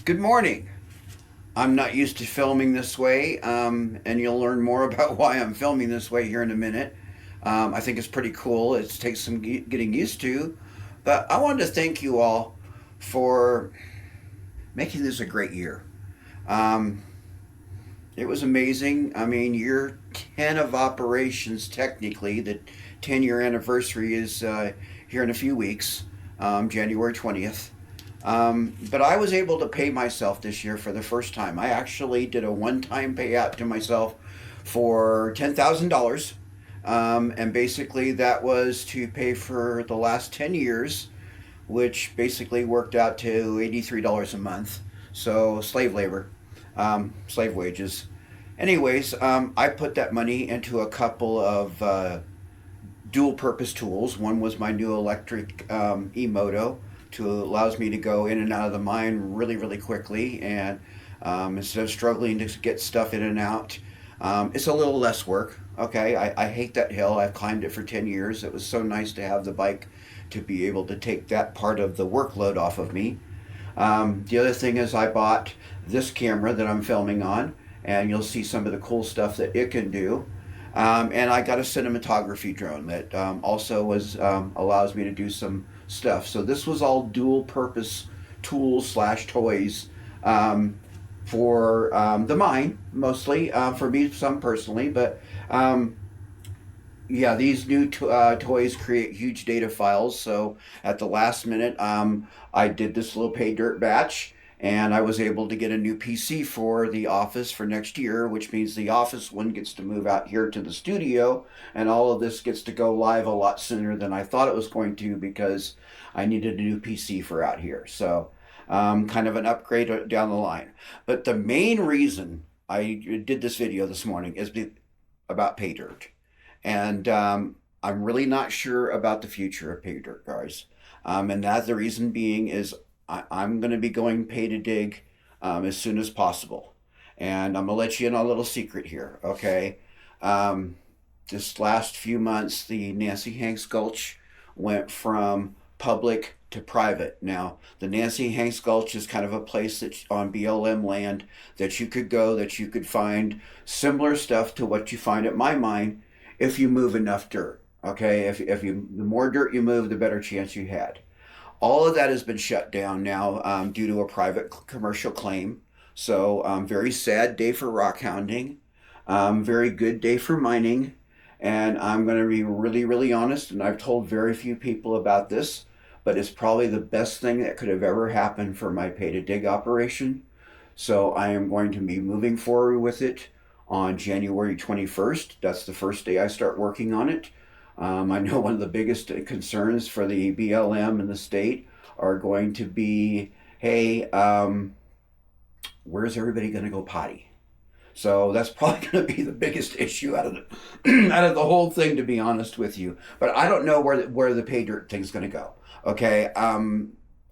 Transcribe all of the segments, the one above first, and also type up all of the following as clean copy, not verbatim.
Good morning. I'm not used to filming this way, and you'll learn more about why I'm filming this way here in a minute. I think it's pretty cool. It takes some getting used to, but I wanted to thank you all for making this a great year. Um, it was amazing. I mean, year 10 of operations, technically. The 10-year anniversary is here in a few weeks, January 20th. But I was able to pay myself this year for the first time. I actually did a one time payout to myself for $10,000. And basically, that was to pay for the last 10 years, which basically worked out to $83 a month. So, slave labor, slave wages. Anyways, I put that money into a couple of dual purpose tools. One was my new electric e-moto to allows me to go in and out of the mine really, really quickly. And instead of struggling to get stuff in and out, it's a little less work. Okay, I hate that hill. I've climbed it for 10 years. It was so nice to have the bike to be able to take that part of the workload off of me. The other thing is I bought this camera that I'm filming on, and you'll see some of the cool stuff that it can do. And I got a cinematography drone that also allows me to do some stuff. So this was all dual purpose tools slash toys for the mine mostly, for me some personally, but yeah, these new toys create huge data files. So at the last minute, I did this little pay dirt batch, and I was able to get a new PC for the office for next year, which means the office one gets to move out here to the studio, and all of this gets to go live a lot sooner than I thought it was going to because I needed a new PC for out here. So kind of an upgrade down the line. But the main reason I did this video this morning is about pay dirt. And I'm really not sure about the future of pay dirt, guys. And that the reason being is I'm going to be going pay to dig as soon as possible. And I'm going to let you in on a little secret here, okay? This last few months, the Nancy Hanks Gulch went from public to private. Now, the Nancy Hanks Gulch is kind of a place that on BLM land that you could go, that you could find similar stuff to what you find at my mine if you move enough dirt. Okay, if you the more dirt you move, the better chance you had. All of that has been shut down now due to a private commercial claim. So very sad day for rock hounding. Very good day for mining. And I'm going to be really, really honest, and I've told very few people about this, but it's probably the best thing that could have ever happened for my pay to dig operation. So I am going to be moving forward with it on January 21st. That's the first day I start working on it. I know one of the biggest concerns for the BLM and the state are going to be, hey, where's everybody going to go potty? So that's probably going to be the biggest issue out of the out of the whole thing, to be honest with you. But I don't know where the pay dirt thing's going to go. Okay,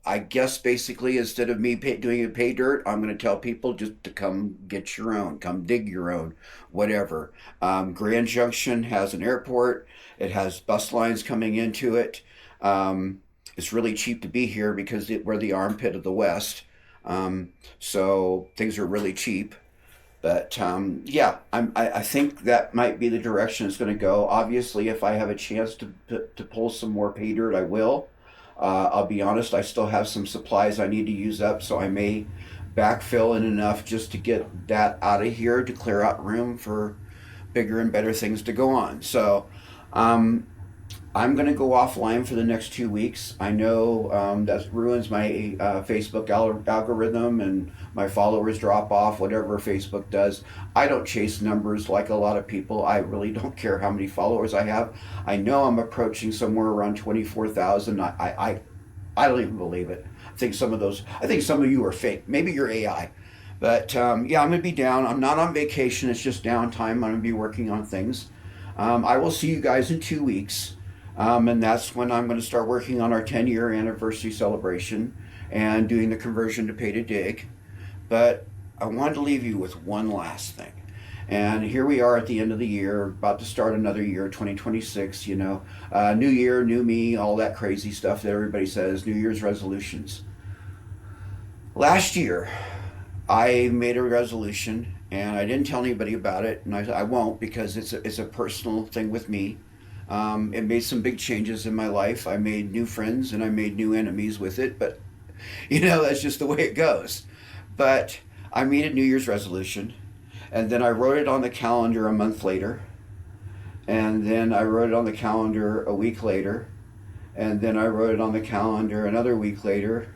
I guess basically instead of me doing a pay dirt, I'm going to tell people just to come get your own, come dig your own, whatever. Grand Junction has an airport. It has bus lines coming into it. It's really cheap to be here because we're the armpit of the West. So things are really cheap. But yeah, I think that might be the direction it's going to go. Obviously, if I have a chance to pull some more pay dirt, I will. I'll be honest, I still have some supplies I need to use up, so I may backfill in enough just to get that out of here to clear out room for bigger and better things to go on. So I'm going to go offline for the next 2 weeks. I know that ruins my Facebook algorithm and my followers drop off, whatever Facebook does. I don't chase numbers like a lot of people. I really don't care how many followers I have. I know I'm approaching somewhere around 24,000. I don't even believe it. I think some of you are fake. Maybe you're AI. But yeah, I'm going to be down. I'm not on vacation. It's just downtime. I'm going to be working on things. I will see you guys in 2 weeks. And that's when I'm going to start working on our 10-year anniversary celebration and doing the conversion to pay to dig. But I wanted to leave you with one last thing. And here we are at the end of the year, about to start another year, 2026, new year, new me, all that crazy stuff that everybody says, New Year's resolutions. Last year, I made a resolution, and I didn't tell anybody about it, and I won't because it's a personal thing with me. It made some big changes in my life. I made new friends and I made new enemies with it, but that's just the way it goes. But I made a New Year's resolution, and then I wrote it on the calendar a month later, and then I wrote it on the calendar a week later, and then I wrote it on the calendar another week later,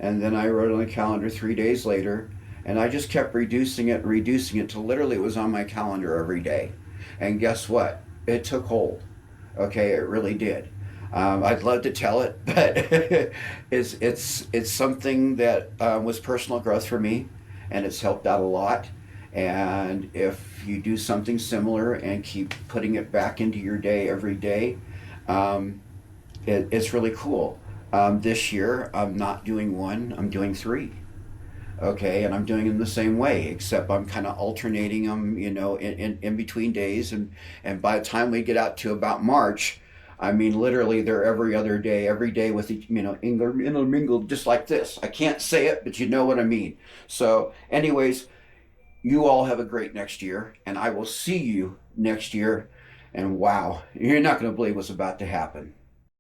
and then I wrote it on the calendar 3 days later, and I just kept reducing it till literally it was on my calendar every day. And guess what? It took hold. Okay, it really did. I'd love to tell it, but it's something that was personal growth for me, and it's helped out a lot. And if you do something similar and keep putting it back into your day every day, um, it's really cool. This year, I'm not doing one; I'm doing three. Okay, and I'm doing them the same way, except I'm kind of alternating them, in between days, and by the time we get out to about March, I mean, literally, they're every day with each, intermingled just like this. I can't say it, but you know what I mean. So, anyways, you all have a great next year, and I will see you next year. And wow, you're not going to believe what's about to happen.